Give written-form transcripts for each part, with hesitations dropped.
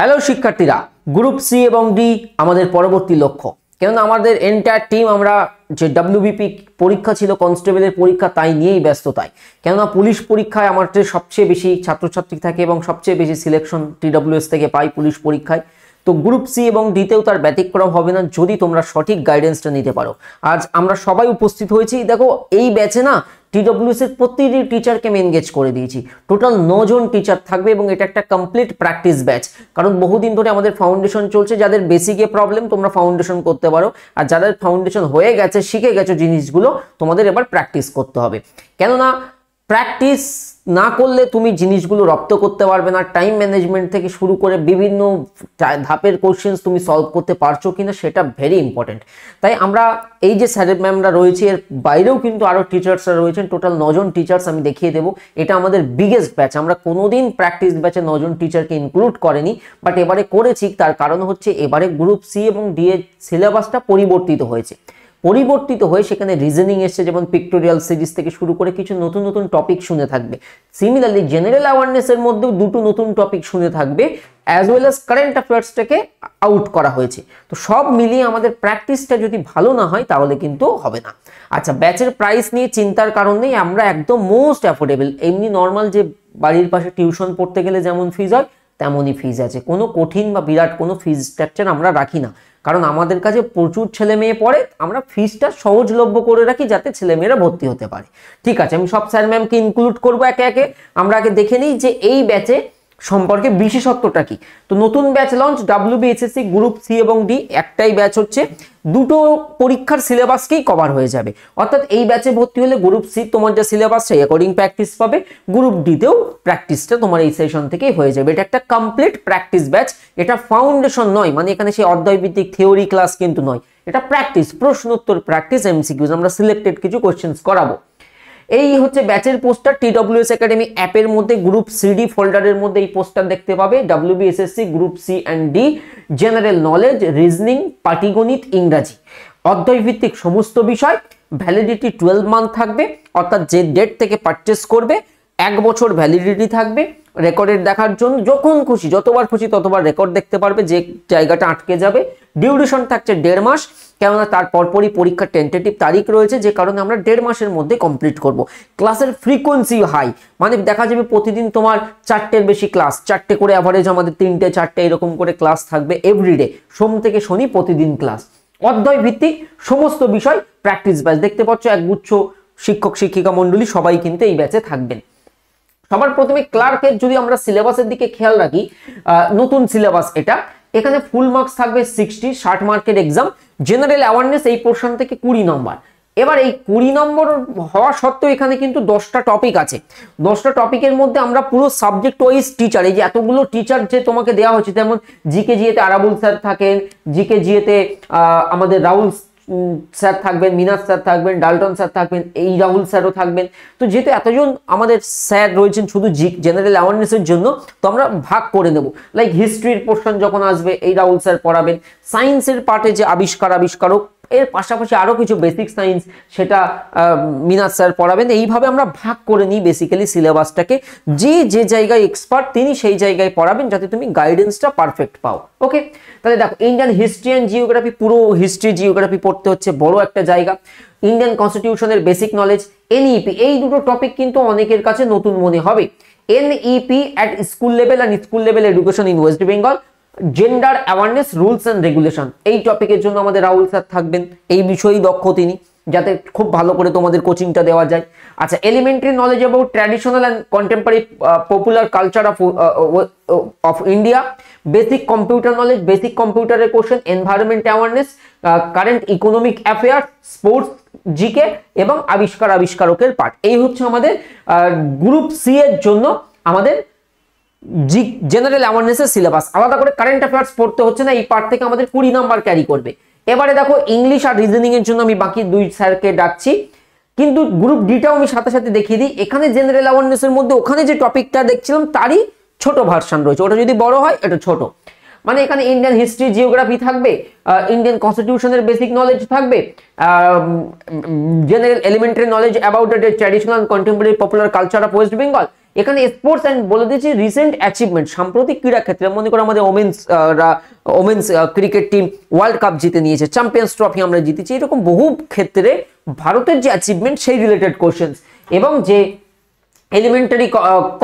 Hello শিক্ষার্থীরা, group C এবং D আমাদের পরবর্তী লক্ষ্য। কেননা আমাদের এন্টায়ার টিম আমরা যে ডব্লিউবিপি পরীক্ষা ছিল, কনস্টেবলের পরীক্ষা, তাই নিয়েই ব্যস্ততায়। কেননা পুলিশ পরীক্ষায় আমাদের সবচেয়ে বেশি ছাত্রছাত্রী থাকে এবং সবচেয়ে বেশি সিলেকশন TWS থেকে পাই পুলিশ পরীক্ষায়। তো গ্রুপ সি এবং ডিতেও তার ব্যতিক্রম হবে না যদি তোমরা সঠিক গাইডেন্সটা নিতে পারো। আজ আমরা সবাই উপস্থিত হয়েছি। দেখো, এই ব্যাচে না TWS এর প্রতিটি টিচারকে আমি এনগেজ করে দিয়েছি। টোটাল 9 জন টিচার থাকবে এবং এটা একটা কমপ্লিট প্র্যাকটিস ব্যাচ। কারণ বহুদিন ধরে আমাদের ফাউন্ডেশন চলছে। যাদের বেসিকে প্রবলেম তোমরা ফাউন্ডেশন করতে পারো, আর যাদের ফাউন্ডেশন হয়ে গেছে, শিখে গেছো জিনিসগুলো, তোমাদের এবার প্র্যাকটিস করতে হবে। কেননা প্র্যাকটিস না করলে তুমি জিনিসগুলো রপ্ত করতে পারবে না। টাইম ম্যানেজমেন্ট থেকে শুরু করে বিভিন্ন ধাপের কোশ্চেন্স তুমি সলভ করতে পারছো কিনা সেটা ভেরি ইম্পর্টেন্ট। তাই আমরা এই যে স্যার ম্যামরা রয়েছে, এর বাইরেও কিন্তু আরও টিচার্সরা রয়েছেন। টোটাল 9 জন টিচার্স আমি দেখিয়ে দেবো। এটা আমাদের বিগেস্ট ব্যাচ। আমরা কোনোদিন প্র্যাকটিস ব্যাচে 9 জন টিচারকে ইনক্লুড করেনি, বাট এবারে করেছি। তার কারণ হচ্ছে এবারে গ্রুপ সি এবং ডি এর সিলেবাসটা পরিবর্তিত হয়ে সেখানে রিজনিং এসছে, যেমন পিক্টোরিয়াল সিরিজ থেকে শুরু করে কিছু নতুন নতুন টপিক শুনে থাকবে। সিমিলারলি জেনারেল অ্যাওয়ারনেসের মধ্যেও দুটো নতুন টপিক শুনে থাকবে, অ্যাজ ওয়েল অ্যাজ কারেন্ট অ্যাফেয়ার্সটাকে আউট করা হয়েছে। তো সব মিলিয়ে আমাদের প্র্যাকটিসটা যদি ভালো না হয় তাহলে কিন্তু হবে না। আচ্ছা, ব্যাচের প্রাইস নিয়ে চিন্তার কারণ নেই। আমরা একদম মোস্ট অ্যাফোর্ডেবল। এমনি নর্মাল যে বাড়ির পাশে টিউশন পড়তে গেলে যেমন ফিজ হয় তেমনই ফিজ আছে। কোনো কঠিন বা বিরাট কোনো ফিজ স্ট্রাকচার আমরা রাখি না, কারণ আমাদের কাছে প্রচুর ছেলে মেয়ে পড়ে। আমরা ফিজটা সহজলভ্য করে রাখি যাতে ছেলেমেয়েরা ভর্তি হতে পারে। ঠিক আছে, আমি সব স্যার ম্যামকে ইনক্লুড করবো একে একে। আমরা আগে দেখে নিই যে এই ব্যাচে সম্পর্কে বিশেষত্বটা কি। তো নতুন batch launch WBSSC group C এবং ডি, একটাই ব্যাচ হচ্ছে, দুটো পরীক্ষার সিলেবাসকেই কভার হয়ে যাবে। অর্থাৎ এই ব্যাচে ভর্তি হলে গ্রুপ সি তোমার যে সিলেবাস সেই অ্যাকর্ডিং প্র্যাকটিস পাবে, গ্রুপ ডিতেও প্র্যাকটিসটা তোমার এই সেশন থেকেই হয়ে যাবে। এটা একটা কমপ্লিট প্র্যাকটিস ব্যাচ। এটা ফাউন্ডেশন নয়, মানে এখানে সেই অধ্যায়ভিত্তিক থিওরি ক্লাস কিন্তু নয়। এটা প্র্যাকটিস, প্রশ্নোত্তর প্র্যাকটিস, MCQs। আমরা সিলেক্টেড কিছু কোশ্চেন্স করাবো। এই হচ্ছে ব্যাচের পোস্টার। TWS একাডেমি অ্যাপের মধ্যে গ্রুপ সিডি ফোল্ডারের মধ্যে এই পোস্টার দেখতে পাবে। WBSSC group C and D, general knowledge, reasoning, পাটিগণিত, ইংরাজি, অধ্যায়ভিত্তিক সমস্ত বিষয়। ভ্যালিডিটি 12 মান্থ থাকবে, অর্থাৎ যে ডেট থেকে পারচেস করবে 1 বছর ভ্যালিডিটি থাকবে। রেকর্ডের দেখার জন্য যখন খুশি, যতবার খুশি ততবার রেকর্ড দেখতে পারবে, যে জায়গাটা আটকে যাবে। ডিউরেশন থাকছে 1.5 মাস, কেননা তার পরপরই পরীক্ষার টেন্টেটিভ তারিখ রয়েছে, যে কারণে আমরা 1.5 মাসের মধ্যে কমপ্লিট করব। ক্লাসের ফ্রিকোয়েন্সি হাই, মানে দেখা যাবে প্রতিদিন তোমার 4টের বেশি ক্লাস, 4টে করে অ্যাভারেজ আমাদের 3টে 4টে এরকম করে ক্লাস থাকবে এভরিডে, সোম থেকে শনি প্রতিদিন ক্লাস। অধ্যায় ভিত্তিক সমস্ত বিষয় প্র্যাকটিস ব্যাচ। দেখতে পাচ্ছ একগুচ্ছ শিক্ষক শিক্ষিকা মন্ডলী সবাই কিন্তু এই ব্যাচে থাকবেন। সবার প্রথমে ক্লার্কের যদি আমরা সিলেবাসের দিকে খেয়াল রাখি, নতুন সিলেবাস এটা। এখানে ফুল মার্কস থাকবে 60 মার্কের এক্সাম। জেনারেল অ্যাওয়ারনেস এই পোর্শন থেকে 20 নম্বর। এবার এই 20 নম্বর হওয়া সত্ত্বেও এখানে কিন্তু 10টা টপিক আছে। 10টা টপিকের মধ্যে আমরা পুরো সাবজেক্ট ওয়াইজ টিচার, এই যে এতগুলো টিচার যে তোমাকে দেওয়া হচ্ছে, যেমন জিকে জিএতে আরাবুল স্যার থাকেন, জিকে জিএতে আমাদের রাহুল স্যার থাকবেন, মিনাজ স্যার থাকবেন, ডালটন স্যার থাকবেন, এই রাহুল স্যারও থাকবেন। তো যেহেতু এতজন আমাদের স্যার রয়েছেন শুধু জেনারেল অ্যাওয়ারনেসের জন্য, তো আমরা ভাগ করে নেব। লাইক হিস্ট্রির পোর্শন যখন আসবে এই রাহুল স্যার পড়াবেন। সায়েন্সের পার্টে যে আবিষ্কারক, এর পাশাপাশি আরো কিছু বেসিক সায়েন্স, সেটা মিনাজ স্যার পড়াবেন। এইভাবে আমরা ভাগ করে নিই বেসিক্যালি সিলেবাসটাকে। যে জায়গায় এক্সপার্ট তিনি সেই জায়গায় পড়াবেন, যাতে তুমি গাইডেন্সটা পারফেক্ট পাও। ওকে, তাহলে দেখো, ইন্ডিয়ান হিস্ট্রি অ্যান্ড জিওগ্রাফি, পুরো হিস্ট্রি জিওগ্রাফি পড়তে হচ্ছে, বড় একটা জায়গা। ইন্ডিয়ান কনস্টিটিউশনের বেসিক নলেজ, NEP, এই দুটো টপিক কিন্তু অনেকের কাছে নতুন মনে হবে। NEP at school level and school level education in West Bengal, gender awareness, rules and regulation, এই টপিকের জন্য আমাদের রাহুল স্যার থাকবেন। এই বিষয়েই দক্ষ তিনি, যাতে খুব ভালো করে তোমাদের কোচিংটা দেওয়া যায়। আচ্ছা, elementary knowledge about traditional and contemporary popular culture of India, basic computer knowledge, basic কম্পিউটারের question, environment awareness, current economic affairs, sports, GK এবং আবিষ্কারকের পার্ট। এই হচ্ছে আমাদের গ্রুপ সি এর জন্য আমাদের জেনারেল অ্যাওয়ারনেসের সিলেবাস। আলাদা করে কারেন্ট অ্যাফেয়ার্স পড়তে হচ্ছে না, এই পার্ট থেকে আমাদের 20 নাম্বার ক্যারি করবে। এবারে দেখো, ইংলিশ আর রিজনিং এর জন্য আমি বাকি 2 স্যারকে ডাকছি, কিন্তু গ্রুপ ডিটাও আমি সাথে সাথে দেখিয়ে দিই। এখানে জেনারেল অ্যাওয়ারনেসের মধ্যে ওখানে যে টপিকটা দেখছিলাম তারই ছোট ভার্সন রয়েছে, ওটা যদি বড় হয় এটা ছোট। মানে এখানে ইন্ডিয়ান হিস্ট্রি জিওগ্রাফি থাকবে, ইন্ডিয়ান কনস্টিটিউশনের বেসিক নলেজ থাকবে, general elementary knowledge about the traditional contemporary popular culture of West Bengal, এখানে স্পোর্টস অ্যান্ড বলে দিয়েছি রিসেন্ট অ্যাচিভমেন্ট, সাম্প্রতিক ক্রীড়া ক্ষেত্রে মনে করো আমাদের women's cricket team world cup জিতে নিয়েছে, চ্যাম্পিয়ন্স ট্রফি আমরা জিতেছি, এরকম বহু ক্ষেত্রে ভারতের যে অ্যাচিভমেন্ট সেই রিলেটেড কোশ্চেন্স, এবং যে এলিমেন্টারি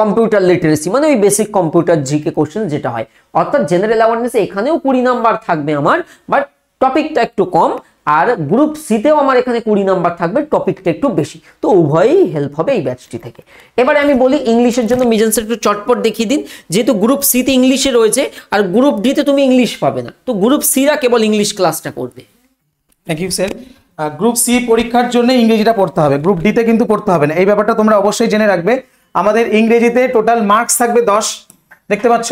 কম্পিউটার লিটারেসি মানে ওই বেসিক কম্পিউটার জিকে কোশ্চেন যেটা হয়, অর্থাৎ জেনারেল অ্যাওয়ারনেস এখানেও 20 নাম্বার থাকবে আমার, বাট টপিকটা একটু কম। আর গ্রুপ সিতেও আমার এখানে 20 নাম্বার থাকবে, টপিকটা একটু বেশি, তো উভয়ই হেল্প হবে এই ব্যাচটি থেকে। এবারে আমি বলি ইংলিশের জন্য মিজান স্যার একটু চটপট দেখিয়ে দিন, যেহেতু গ্রুপ সিতে ইংলিশে রয়েছে আর গ্রুপ ডিতে তুমি ইংলিশ পাবে না, তো গ্রুপ সিরা কেবল ইংলিশ ক্লাসটা করবে। Thank you sir. Group C পরীক্ষার জন্য ইংরেজিটা পড়তে হবে, গ্রুপ ডিতে কিন্তু পড়তে হবে না, এই ব্যাপারটা তোমরা অবশ্যই জেনে রাখবে। আমাদের ইংরেজিতে টোটাল মার্কস থাকবে 10, দেখতে পাচ্ছ।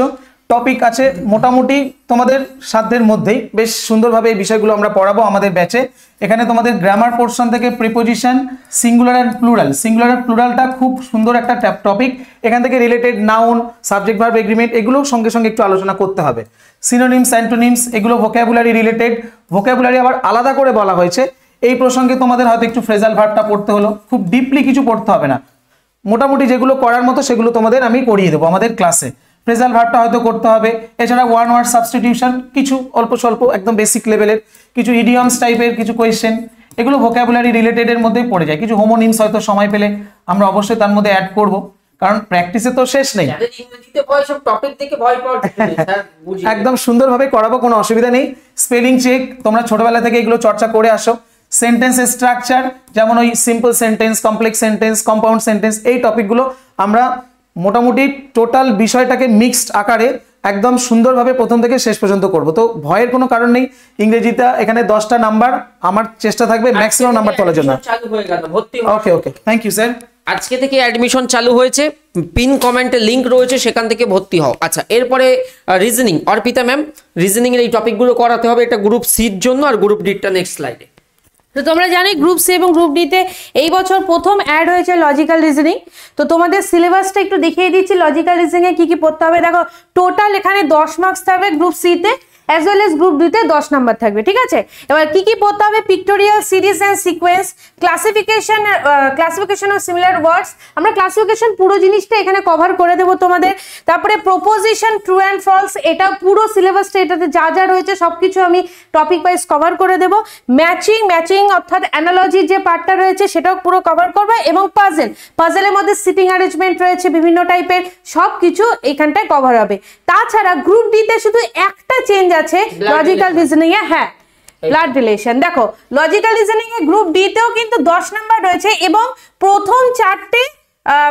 টপিক আছে মোটামুটি তোমাদের সাধ্যের মধ্যেই, বেশ সুন্দরভাবে এই বিষয়গুলো আমরা পড়াবো আমাদের ব্যাচে। এখানে তোমাদের গ্রামার পোর্শন থেকে preposition, singular and plural, singular and প্লুরালটা খুব সুন্দর একটা টপিক, এখান থেকে related noun, subject verb agreement এগুলো সঙ্গে সঙ্গে একটু আলোচনা করতে হবে। সিনোনিমস, অ্যান্টোনিমস এগুলো ভোকাবুলারি রিলেটেড, ভোকাবুলারি আবার আলাদা করে বলা হয়েছে। এই প্রসঙ্গে তোমাদের হয়তো একটু ফ্রেজাল ভার্বটা পড়তে হলো, খুব ডিপলি কিছু পড়তে হবে না, মোটামুটি যেগুলো করার মতো সেগুলো তোমাদের আমি করিয়ে দেবো আমাদের ক্লাসে। ফ্রেজাল ভার্বটা হয়তো করতে হবে, এছাড়া ওয়ান ওয়ার্ড সাবস্টিটিউশন কিছু অল্প স্বল্প একদম বেসিক লেভেলের, কিছু ইডিয়মস টাইপের কিছু কোয়েশ্চেন, এগুলো ভোকাবুলারি রিলেটেডের মধ্যেই পড়ে যায়। কিছু হোমোনিমস হয়তো সময় পেলে আমরা অবশ্যই তার মধ্যে অ্যাড করব, কারণ প্র্যাকটিসে তো শেষ নেই। একদম সুন্দরভাবে করাবো, কোনো অসুবিধা নেই। স্পেলিং চেক তোমরা ছোটবেলা থেকে এগুলো চর্চা করে আসো। সেন্টেন্স স্ট্রাকচার যেমন ওই simple sentence, complex sentence, compound sentence, এই টপিকগুলো আমরা মোটামুটি টোটাল বিষয়টাকে মিক্সড আকারে একদম সুন্দরভাবে প্রথম থেকে শেষ পর্যন্ত করব। তো ভয়ের কোনো কারণ নেই। ইংরেজিতে এখানে 10টা নাম্বার, আমার চেষ্টা থাকবে ম্যাক্সিমাম নাম্বার তোলার জন্য। ওকে ওকে, থ্যাংক ইউ স্যার। আজকে থেকে অ্যাডমিশন চালু হয়েছে, পিন কমেন্টে লিংক রয়েছে, সেখান থেকে ভর্তি হও। আচ্ছা, এরপরে রিজনিং, অর্পিতা ম্যাম রিজনিং এর এই টপিকগুলো করাতে হবে, এটা গ্রুপ সির জন্য, আর গ্রুপ ডিটা নেক্সট স্লাইডে। তো তোমরা জানো গ্রুপ সি এবং গ্রুপ ডিতে এই বছর প্রথম অ্যাড হয়েছে লজিক্যাল রিজনিং। তো তোমাদের সিলেবাসটা একটু দেখিয়ে দিচ্ছি, লজিক্যাল রিজনিং এ কি কি পড়তে হবে। দেখো টোটাল এখানে 10 মার্কস থাকবে গ্রুপ সিতে, অ্যাজ ওয়েল এজ গ্রুপ ডিতে 10 নাম্বার থাকবে, ঠিক আছে। এবার কি কি পড়তে হবে, pictorial series and sequence, classification of similar words, আমরা ক্লাসিফিকেশন পুরো জিনিসটা এখানে কভার করে দেবো তোমাদের। তারপরে প্রপোজিশন, ট্রু অ্যান্ড ফলস, এটা পুরো সিলেবাসটা এটাতে যা যা রয়েছে সবকিছু আমি টপিক ওয়াইজ কভার করে দেবো। ম্যাচিং অর্থাৎ অ্যানালজির যে পার্টটা রয়েছে সেটাও পুরো কভার করবে, এবং পাজেলের মধ্যে সিটিং অ্যারেঞ্জমেন্ট রয়েছে বিভিন্ন টাইপের, সবকিছু এখানটায় কভার হবে। তাছাড়া গ্রুপ ডিতে শুধু একটা চেঞ্জ আছে লজিক্যাল রিজনিং এ, হ্যাঁ ব্লাড রিলেশন। দেখো লজিক্যাল রিজনিং এ গ্রুপ ডি তেও কিন্তু 10 নাম্বার রয়েছে, এবং প্রথম 4টে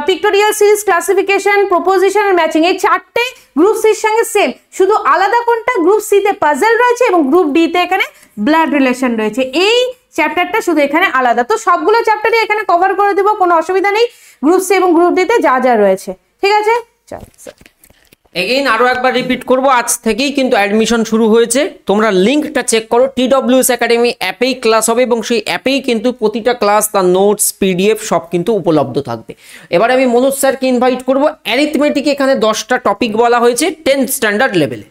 পিক্টোরিয়াল সিরিজ, ক্লাসিফিকেশন, প্রপোজিশন আর ম্যাচিং, এই 4টে গ্রুপ সির সঙ্গে সেম, শুধু আলাদা কোনটা গ্রুপ সি তে পাজল রয়েছে এবং গ্রুপ ডি তে এখানে ব্লাড রিলেশন রয়েছে, এই চ্যাপ্টারটা শুধু এখানে আলাদা। তো সবগুলো চ্যাপ্টারই এখানে কভার করে দেবো, কোনো অসুবিধা নেই, গ্রুপ সি এবং গ্রুপ ডি তে যা যা রয়েছে, ঠিক আছে। চল এগেইন আরো একবার রিপিট করব, আজ থেকেই কিন্তু অ্যাডমিশন শুরু হয়েছে, তোমরা লিংকটা চেক করো, TWS একাডেমি অ্যাপেই ক্লাস হবে, এবং সেই অ্যাপেই কিন্তু প্রতিটা ক্লাস, তার নোটস, PDF সব কিন্তু উপলব্ধ থাকবে। এবার আমি মনোজ স্যারকে ইনভাইট করব। অ্যারিথমেটিক এখানে 10টা টপিক বলা হয়েছে 10th স্ট্যান্ডার্ড লেভেলে।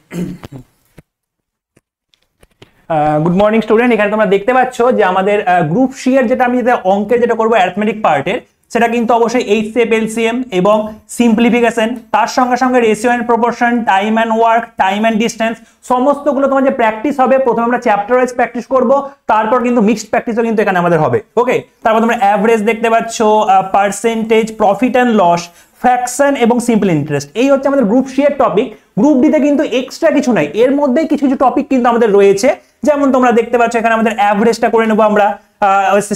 গুড মর্নিং স্টুডেন্ট, এখানে তোমরা দেখতে পাচ্ছ যে আমাদের গ্রুপ সি এর যেটা আমি অঙ্কের যেটা করবো অ্যারিথমেটিক পার্টের, সেটা কিন্তু অবশ্যই HCF, LCM এবং সিম্পলিফিকেশন, তার সঙ্গে সঙ্গে ratio and proportion, time and work, time and distance, সমস্তগুলো তোমার যে প্র্যাকটিস হবে, প্রথমে আমরা চ্যাপ্টার ওয়াইজ প্র্যাকটিস করব, তারপর কিন্তু মিক্সড প্র্যাকটিসও কিন্তু এখানে আমাদের হবে। ওকে, তারপর তোমরা অ্যাভারেজ দেখতে পাচ্ছ, percentage, profit and loss, fraction এবং সিম্পল ইন্টারেস্ট, এই হচ্ছে আমাদের গ্রুপ সি এর টপিক। গ্রুপ ডিতে কিন্তু এক্সট্রা কিছু নাই, এর মধ্যেই কিছু কিছু টপিক কিন্তু আমাদের রয়েছে, যেমন তোমরা দেখতে পাচ্ছ এখানে আমাদের অ্যাভারেজটা করে নেবো আমরা,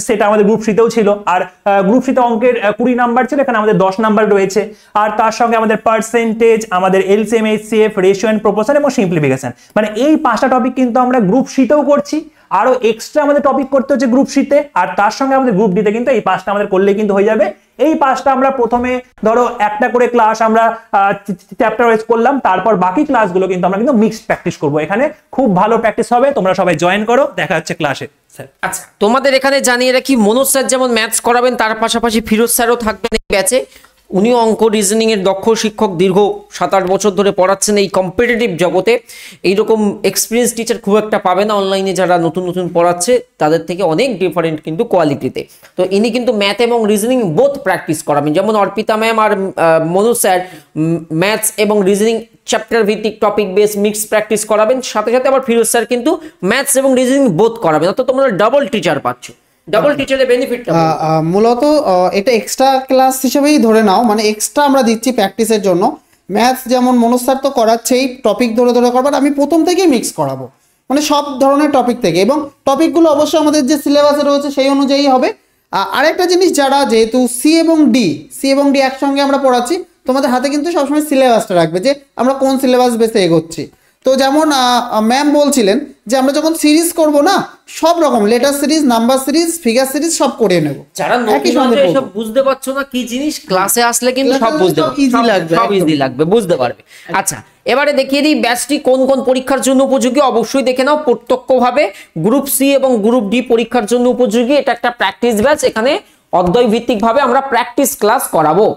সেটা আমাদের গ্রুপ সিতেও ছিল, আর গ্রুপ সিতে অঙ্কের 20 নাম্বার ছিল, এখানে আমাদের 10 নাম্বার রয়েছে, আর তার সঙ্গে আমাদের পার্সেন্টেজ, আমাদের LCM, HCF, ratio and proportion এবং সিম্পলিফিকেশন, মানে এই 5টা টপিক কিন্তু আমরা গ্রুপ সিতেও করছি, আরো এক্সট্রা আমাদের টপিক করতে হচ্ছে গ্রুপ সিতে, আর তার সঙ্গে আমাদের গ্রুপ ডিতে কিন্তু এই 5টা আমাদের করলেই কিন্তু হয়ে যাবে। এই 5টা আমরা প্রথমে ধরো একটা করে ক্লাস আমরা চ্যাপ্টার ওয়াইজ করলাম, তারপর বাকি ক্লাসগুলো কিন্তু আমরা কিন্তু মিক্সড প্র্যাকটিস করব, এখানে খুব ভালো প্র্যাকটিস হবে, তোমরা সবাই জয়েন করো, দেখা হচ্ছে ক্লাসে। আচ্ছা, তোমাদের এখানে জানিয়ে রাখি মনোজ স্যার যেমন ম্যাথস করাবেন, তার পাশাপাশি ফিরোজ স্যারও থাকবেন এই ব্যাচে। উনিও অঙ্ক রিজনিং এর দক্ষ শিক্ষক, দীর্ঘ 7-8 বছর ধরে পড়াচ্ছেন এই কম্পিটিটিভ জগতে। এইরকম এক্সপিরিয়েন্স টিচার খুব একটা পাবে না অনলাইনে, যারা নতুন নতুন পড়াচ্ছে তাদের থেকে অনেক ডিফারেন্ট কিন্তু কোয়ালিটিতে। তো ইনি কিন্তু ম্যাথ এবং রিজনিং বোথ প্র্যাকটিস করাবেন, যেমন অর্পিতা ম্যাম আর মনোজ স্যার ম্যাথস এবং রিজনিং চ্যাপ্টার ভিত্তিক টপিক বেস মিক্স প্র্যাকটিস করাবেন, সাথে সাথে আবার ফিরোজ স্যার কিন্তু ম্যাথস এবং রিজনিং বোথ করাবেন। অর্থাৎ তোমরা ডাবল টিচার পাচ্ছ। ডাবল টিচারের বেনিফিটটা মূলত এটা এক্সট্রা ক্লাস হিসেবেই ধরে নাও, মানে এক্সট্রা আমরা দিচ্ছি প্র্যাকটিসের জন্য। ম্যাথস যেমন মনোজ স্যার তো করাচ্ছেই, টপিক ধরে ধরে করবার, আমি প্রথম থেকেই মিক্স করাবো, মানে সব ধরনের টপিক থেকে, এবং টপিকগুলো অবশ্যই আমাদের যে সিলেবাসে রয়েছে সেই অনুযায়ী হবে। আরেকটা জিনিস, যারা যেহেতু সি এবং ডি একসঙ্গে আমরা পড়াচ্ছি, তোমাদের হাতে কিন্তু সবসময় সিলেবাসটা রাখবে যে আমরা কোন সিলেবাস বেসে এগোচ্ছি। তো যেমন ম্যাম বলছিলেন যে আমরা যখন সিরিজ করব না, সব রকম letter series, number series, figure series সব করে নেব। যারা সব বুঝতে পারছো না কি জিনিস, ক্লাসে আসলে কিন্তু সব বুঝতে পারবে, সব ইজি লাগবে, বুঝতে পারবে। আচ্ছা, এবারে দেখিয়ে দিই ব্যাচটি কোন কোন পরীক্ষার জন্য উপযোগী। অবশ্যই দেখে নাও, প্রত্যক্ষভাবে গ্রুপ সি এবং গ্রুপ ডি পরীক্ষার জন্য উপযোগী। এটা একটা প্র্যাকটিস ব্যাচ, এখানে অধ্যায় ভিত্তিক ভাবে আমরা প্র্যাকটিস ক্লাস করাবো।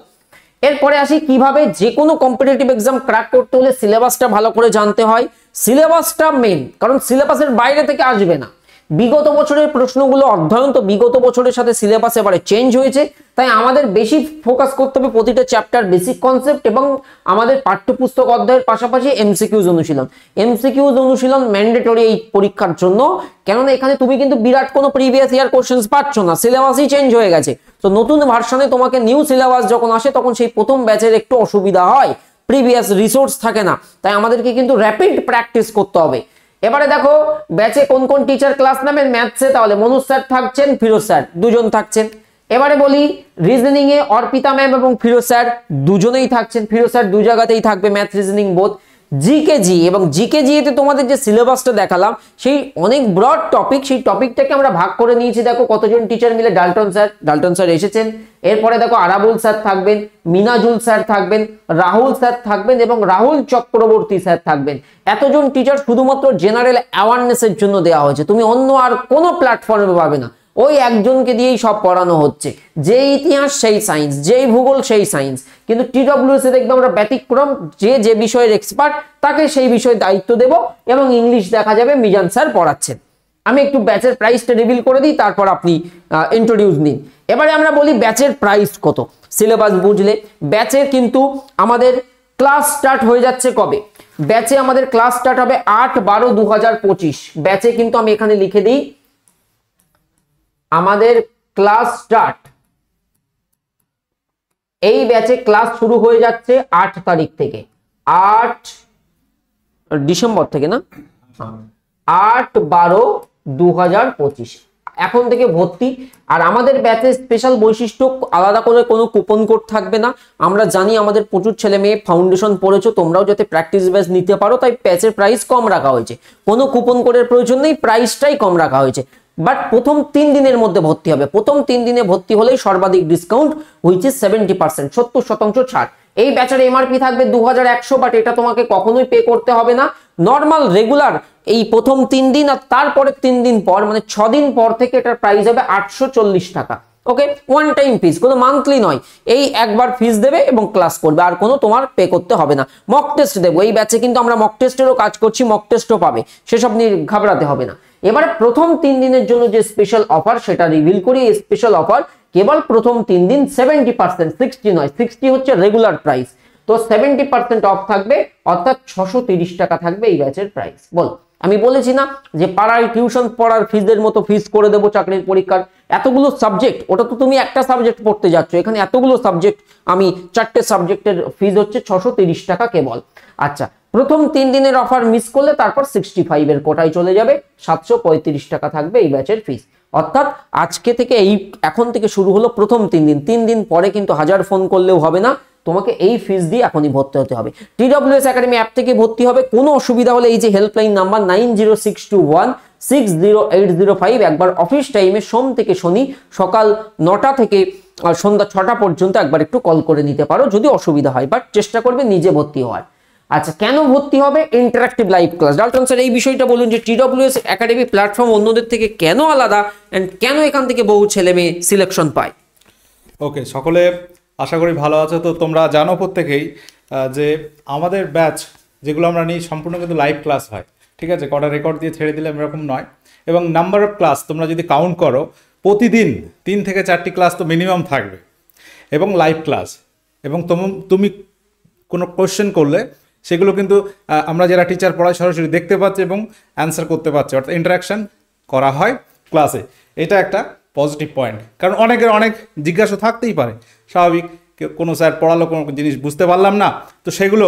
এরপরে আসি কিভাবে যে কোনো কম্পিটিটিভ এক্সাম ক্র্যাক করতে হলে সিলেবাসটা ভালো করে জানতে হয়। সিলেবাসটা মেন, কারণ সিলেবাসের বাইরে থেকে আসবে না। বিগত বছরের প্রশ্নগুলো অধ্যয়ন তো বিগত বছরের সাথে সিলেবাস এবারে চেঞ্জ হয়েছে, তাই আমাদের বেশি ফোকাস করতে হবে প্রতিটা চ্যাপ্টার বেসিক কনসেপ্ট এবং আমাদের পাঠ্যপুস্তক অধ্যায়ের পাশাপাশি এমসিকিউজ অনুশীলন ম্যান্ডেটরি এই পরীক্ষার জন্য। কেননা এখানে তুমি কিন্তু বিরাট কোনো প্রিভিয়াস ইয়ার কোশ্চেন্স পাচ্ছ না, সিলেবাসই চেঞ্জ হয়ে গেছে। তো নতুন ভার্সনে তোমাকে নিউ সিলেবাস যখন আসে তখন সেই প্রথম ব্যাচের একটু অসুবিধা হয়, প্রিভিয়াস রিসোর্স থাকে না, তাই আমাদেরকে কিন্তু র্যাপিড প্র্যাকটিস করতে হবে। এবারে দেখো ব্যাচে কোন কোন টিচার ক্লাস নেবেন ম্যাথসে, তাহলে মনোজ স্যার থাকছেন, ফিরোজ স্যার দুজন থাকছেন। এবারে বলি রিজনিং এ অর্পিতা ম্যাম এবং ফিরোজ স্যার দুজনেই থাকছেন, ফিরোজ স্যার দু জায়গাতেই থাকবে, ম্যাথ রিজনিং বোথ। জিকেজি এবং জিকেজি এতে তোমাদের যে সিলেবাসটা দেখালাম সেই অনেক ব্রড টপিক, সেই টপিকটাকে আমরা ভাগ করে নিয়েছি। দেখো কতজন টিচার মিলে, ডাল্টন স্যার এসেছেন। এরপরে দেখো আরাবুল স্যার থাকবেন, মিনাজুল স্যার থাকবেন, রাহুল স্যার থাকবেন এবং রাহুল চক্রবর্তী স্যার থাকবেন। এতজন টিচার শুধুমাত্র জেনারেল অ্যাওয়ারনেসের জন্য দেওয়া হয়েছে, তুমি অন্য আর কোনো প্ল্যাটফর্মে পাবে না। ওই একজনকে দিয়েই সব পড়ানো হচ্ছে, যে ইতিহাস সেই সায়েন্স, যেই ভূগোল সেই সায়েন্স। কিন্তু TWS এ দেখবে আমরা ব্যতিক্রম, যে যে বিষয়ের এক্সপার্ট তাকে সেই বিষয়ে দায়িত্ব দেব এবং ইংলিশ দেখা যাবে মিজান স্যার পড়াচ্ছেন। আমি একটু ব্যাচের প্রাইসটা রিভিল করে দিই, তারপর আপনি ইন্ট্রোডিউস নিন। এবারে আমরা বলি ব্যাচের প্রাইস কত। সিলেবাস বুঝলে ব্যাচের কিন্তু আমাদের ক্লাস স্টার্ট হয়ে যাচ্ছে কবে, ব্যাচে আমাদের ক্লাস স্টার্ট হবে 8/12/2025। ব্যাচে কিন্তু আমি এখানে লিখে দিই আমাদের ক্লাস স্টার্ট, এই ব্যাচে ক্লাস শুরু হয়ে যাচ্ছে 8 তারিখ থেকে, 8 ডিসেম্বর থেকে না, 8/12/2025 এখন থেকে ভর্তি। আর আমাদের ব্যাচের স্পেশাল বৈশিষ্ট্য, আলাদা করে কোনো কুপন কোড থাকবে না। আমরা জানি আমাদের প্রচুর ছেলে মেয়ে ফাউন্ডেশন পড়েছো, তোমরাও যাতে প্র্যাকটিস ব্যাচ নিতে পারো, তাই ব্যাচের প্রাইস কম রাখা হয়েছে। কোনো কুপন কোডের প্রয়োজন নেই, প্রাইসটাই কম রাখা হয়েছে। বাট প্রথম 3 দিনের মধ্যে ভর্তি হবে, প্রথম 3 দিনে ভর্তি হলেই সর্বাধিক ডিসকাউন্ট, হুইচ ইজ 70%, 70% ছাড়। এই ব্যাচের এমআরপি থাকবে 2100, বাট এটা তোমাকে কখনোই পে করতে হবে না। নর্মাল রেগুলার এই প্রথম 3 দিন আর তারপরে 3 দিন পর, মানে 6 দিন পর থেকে এটার প্রাইস হবে 840 টাকা। ওকে, ওয়ান টাইম ফিস, কোনো মান্থলি নয়। এই একবার ফিস দেবে এবং ক্লাস করবে, আর কোনো তোমার পে করতে হবে না। মক টেস্ট দেবো এই ব্যাচে, কিন্তু আমরা মক টেস্টেরও কাজ করছি, মক টেস্টও পাবে, সেসব নিয়ে ঘাবড়াতে হবে না। এবারে প্রথম 3 দিনের জন্য যে স্পেশাল অফার সেটা রিভিল করি। এই স্পেশাল অফার কেবল প্রথম 3 দিন 70%, 60 নয়, 60 হচ্ছে রেগুলার প্রাইস, তো 70% অফ থাকবে, অর্থাৎ 630 টাকা থাকবে এই ব্যাচের প্রাইস। বল, আমি বলেছি না যে পাড়ায় টিউশন পড়ার ফিজের মতো ফিস করে দেবো চাকরির পরীক্ষার। এতগুলো সাবজেক্ট, ওটা তো তুমি একটা সাবজেক্ট পড়তে যাচ্ছ, এখানে এতগুলো সাবজেক্ট, আমি 4টে সাবজেক্টের ফিজ হচ্ছে 630 টাকা কেবল। আচ্ছা, প্রথম 3 দিনের অফার মিস করলে তারপর 65 এর কোটায় চলে যাবে, 735 টাকা থাকবে এই ব্যাচের ফিস। অর্থাৎ আজকে থেকে এখন থেকে শুরু হলো প্রথম 3 দিন, 3 দিন পরে কিন্তু 1000 ফোন করলেও হবে না, তোমাকে এই ফিস দিয়ে এখনই ভর্তি হতে হবে। TWS একাডেমি অ্যাপ থেকে ভর্তি হবে। কোনো অসুবিধা হলে এই যে হেল্পলাইন নাম্বার 9062160805, একবার অফিস টাইমে সোম থেকে শনি সকাল 9টা থেকে সন্ধ্যা 6টা পর্যন্ত একবার একটু কল করে নিতে পারো যদি অসুবিধা হয়, বাট চেষ্টা করবে নিজে ভর্তি হওয়ার। আচ্ছা, কেন ভর্তি হবে? Interactive live class. Dalton sir এই বিষয়টা বলুন যে TWS একাডেমি প্ল্যাটফর্ম অন্যদের থেকে কেন আলাদা, এন্ড কেন এখান থেকে বহু ছেলে মেয়ে সিলেকশন পায়। ওকে, সকলে আশা করি ভালো আছো। তো তোমরা জানো প্রত্যেকেই যে আমাদের ব্যাচ যেগুলো আমরা নিই সম্পূর্ণ কিন্তু লাইভ ক্লাস হয়, ঠিক আছে? কটা রেকর্ড দিয়ে ছেড়ে দিলাম এরকম নয়। এবং নাম্বার অফ ক্লাস তোমরা যদি কাউন্ট করো, প্রতিদিন 3 থেকে 4টি ক্লাস তো মিনিমাম থাকবে এবং লাইভ ক্লাস। এবং তুমি কোনো কোয়েশ্চেন করলে সেগুলো কিন্তু আমরা যারা টিচার পড়াই সরাসরি দেখতে পাচ্ছি এবং অ্যান্সার করতে পারছি, অর্থাৎ ইন্টারাকশান করা হয় ক্লাসে। এটা একটা পজিটিভ পয়েন্ট, কারণ অনেকের অনেক জিজ্ঞাসা থাকতেই পারে, স্বাভাবিক। কোনো স্যার পড়ালো, কোনো জিনিস বুঝতে পারলাম না, তো সেগুলো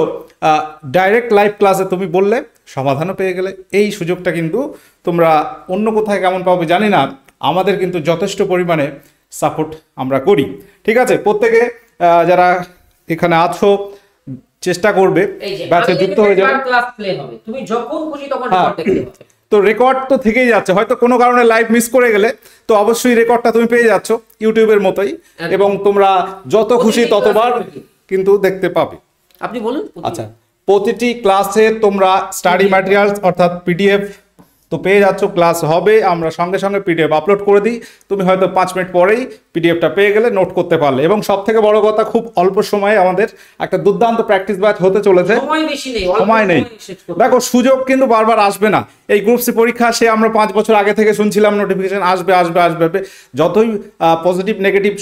ডাইরেক্ট লাইভ ক্লাসে তুমি বললে সমাধানও পেয়ে গেলে। এই সুযোগটা কিন্তু তোমরা অন্য কোথায় কেমন পাবে জানি না, আমাদের কিন্তু যথেষ্ট পরিমাণে সাপোর্ট আমরা করি, ঠিক আছে? প্রত্যেকে যারা এখানে আছো চেষ্টা করবে ব্যাচে যুক্ত হয়ে যাবে। ক্লাস প্লে হবে, তুমি যখন খুশি তখন হ্যাঁ, রেকর্ড দেখতে পাবে। তো রেকর্ড তো থেকেই যাচ্ছে, হয়তো কোনো কারণে লাইভ মিস করে গেলে তো অবশ্যই রেকর্ডটা তুমি পেয়ে যাচ্ছ ইউটিউবের মতোই, এবং তোমরা যত খুশি ততবার কিন্তু দেখতে পাবে। আপনি বলুন। আচ্ছা, প্রতিটি ক্লাসে তোমরা স্টাডি ম্যাটেরিয়ালস অর্থাৎ পিডিএফ তো পেয়ে যাচ্ছ। ক্লাস হবে, আমরা সঙ্গে সঙ্গে পিডিএফ আপলোড করে দিই, তুমি হয়তো 5 মিনিট পরেই পিডিএফটা পেয়ে গেলে, নোট করতে পারলে। এবং সব থেকে বড় কথা, খুব অল্প সময়ে আমাদের একটা দুর্দান্ত প্র্যাকটিস ব্যাচ হতে চলেছে। সময় বেশি নেই, সময় নেই। দেখো, সুযোগ কিন্তু বারবার আসবে না। এই গ্রুপ সি পরীক্ষা সে আমরা 5 বছর আগে থেকে শুনছিলাম নোটিফিকেশন আসবে আসবে আসবে, যতই পজিটিভ নেগেটিভ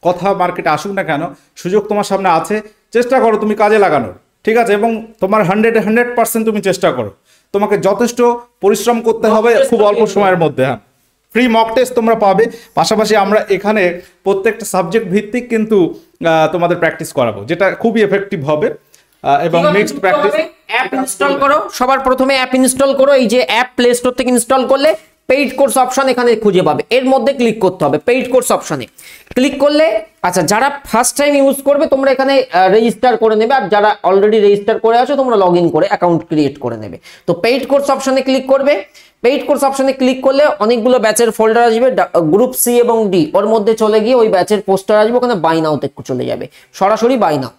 কথা মার্কেটে আসুক না কেন, সুযোগ তোমার সামনে আছে। চেষ্টা করো তুমি কাজে লাগানোর, ঠিক আছে? এবং তোমার 100% তুমি চেষ্টা করো। তোমাকে যথেষ্ট পরিশ্রম করতে হবে খুব অল্প সময়ের মধ্যে। হ্যাঁ, ফ্রি মক টেস্ট তোমরা পাবে। পাশাপাশি আমরা এখানে প্রত্যেকটা সাবজেক্ট ভিত্তিক কিন্তু তোমাদের প্র্যাকটিস করাবো, যেটা খুবই এফেক্টিভ হবে। এবং নেক্সট প্র্যাকটিস, অ্যাপ ইনস্টল করো। সবার প্রথমে অ্যাপ ইনস্টল করো। এই যে অ্যাপ প্লে স্টোর থেকে ইনস্টল করলে পেইড কোর্স অপশন এখানে খুঁজে পাবে, এর মধ্যে ক্লিক করতে হবে। পেইড কোর্স অপশনে ক্লিক করলে, আচ্ছা, যারা ফার্স্ট টাইম ইউজ করবে তোমরা এখানে রেজিস্টার করে নেবে, আর যারা অলরেডি রেজিস্টার করে আছো তোমরা লগ ইন করে অ্যাকাউন্ট ক্রিয়েট করে নেবে। তো পেইড কোর্স অপশনে ক্লিক করবে। পেইড কোর্স অপশনে ক্লিক করলে অনেকগুলো ব্যাচের ফোল্ডার আসবে, গ্রুপ সি এবং ডি, ওর মধ্যে চলে গিয়ে ওই ব্যাচের পোস্টার আসবে, ওখানে বাই নাওতে চলে যাবে, সরাসরি বাই নাও।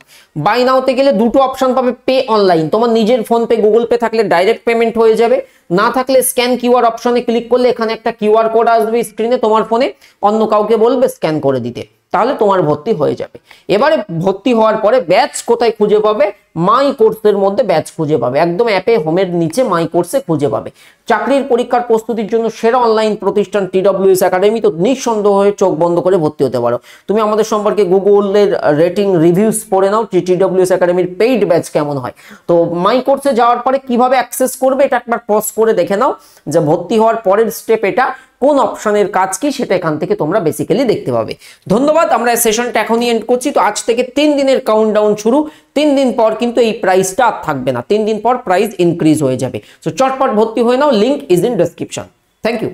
বাই নাওতে গেলে দুটো অপশন পাবে, পে অনলাইন, তোমার নিজের ফোন পে গুগল পে থাকলে ডাইরেক্ট পেমেন্ট হয়ে যাবে, না থাকলে স্ক্যান কিউআর অপশনে ক্লিক করলে এখানে একটা কিউআর কোড আসবে স্ক্রিনে, তোমার ফোনে অন্য কাউকে বলবে স্ক্যান করে দিতে, তাহলে তোমার ভর্তি হয়ে যাবে। এবারে ভর্তি হওয়ার পরে ব্যাচ কোথায় খুঁজে পাবে? মাই কোর্সের মধ্যে ব্যাচ খুঁজে পাবে, একদম অ্যাপে হোমের নিচে মাই কোর্সে খুঁজে পাবে। চাকরির পরীক্ষার প্রস্তুতির জন্য সেরা অনলাইন প্রতিষ্ঠান TWS একাডেমি, তো নিঃসন্দেহ হয়ে চোখ বন্ধ করে ভর্তি হতে পারো। তুমি আমাদের সম্পর্কে গুগলের রেটিং রিভিউস পড়ে নাও, TWS একাডেমির পেইড ব্যাচ কেমন হয়। তো মাই কোর্সে যাওয়ার পরে কিভাবে অ্যাক্সেস করবে এটা একবার পজ করে দেখে নাও, যে ভর্তি হওয়ার পরের স্টেপ এটা, কোন অপশনের কাজ কি সেটা এখান থেকে তোমরা বেসিক্যালি দেখতে পাবে। ধন্যবাদ, আমরা সেশনটা এখনই এন্ড করছি। তো আজ থেকে 3 দিনের কাউন্টডাউন শুরু। 3 দিন পর কিন্তু এই প্রাইসটা আর থাকবে না, 3 দিন পর প্রাইস ইনক্রিজ হয়ে যাবে। সো চটপট ভর্তি হয়ে নাও, link is in description. Thank you.